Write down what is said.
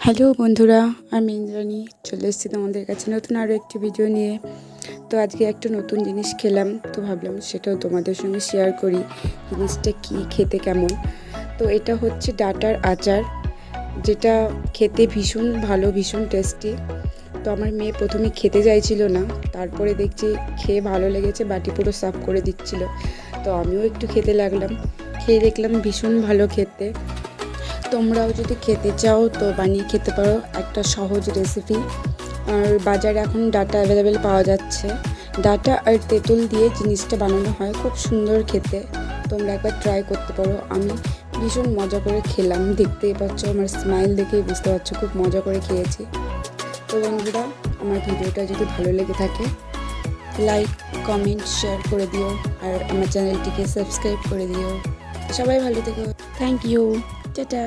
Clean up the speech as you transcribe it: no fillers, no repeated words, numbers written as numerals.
Hello বন্ধুরা, আমি ইন্দ্রাণী চলে এসেছি তোমাদের কাছে নতুন আরও একটি ভিডিও নিয়ে। তো আজকে একটা নতুন জিনিস খেলাম, তো ভাবলাম সেটাও তোমাদের সঙ্গে শেয়ার করি জিনিসটা কি, খেতে কেমন। তো এটা হচ্ছে ডাঁটার আচার, যেটা খেতে ভীষণ ভালো, ভীষণ টেস্টি। তো আমার মেয়ে প্রথমে খেতে চাইছিল না, তারপরে দেখছি খেয়ে ভালো লেগেছে, বাটি পুরো সাফ করে দিচ্ছিল। তো আমিও একটু খেতে লাগলাম, খেয়ে দেখলাম ভীষণ ভালো খেতে। তোমরাও যদি খেতে চাও তো বানিয়ে খেতে পারো, একটা সহজ রেসিপি। আর বাজারে এখন ডাঁটা অ্যাভেলেবেল পাওয়া যাচ্ছে। ডাঁটা আর তেঁতুল দিয়ে জিনিসটা বানানো হয়, খুব সুন্দর খেতে। তোমরা একবার ট্রাই করতে পারো। আমি ভীষণ মজা করে খেলাম, দেখতেই পাচ্ছ আমার স্মাইল দেখেই বুঝতে পারছো খুব মজা করে খেয়েছি। তো বন্ধুরা, আমার ভিডিওটা যদি ভালো লেগে থাকে লাইক, কমেন্ট, শেয়ার করে দিও, আর আমার চ্যানেলটিকে সাবস্ক্রাইব করে দিও। সবাই ভালো থেকো, থ্যাংক ইউ, টাটা।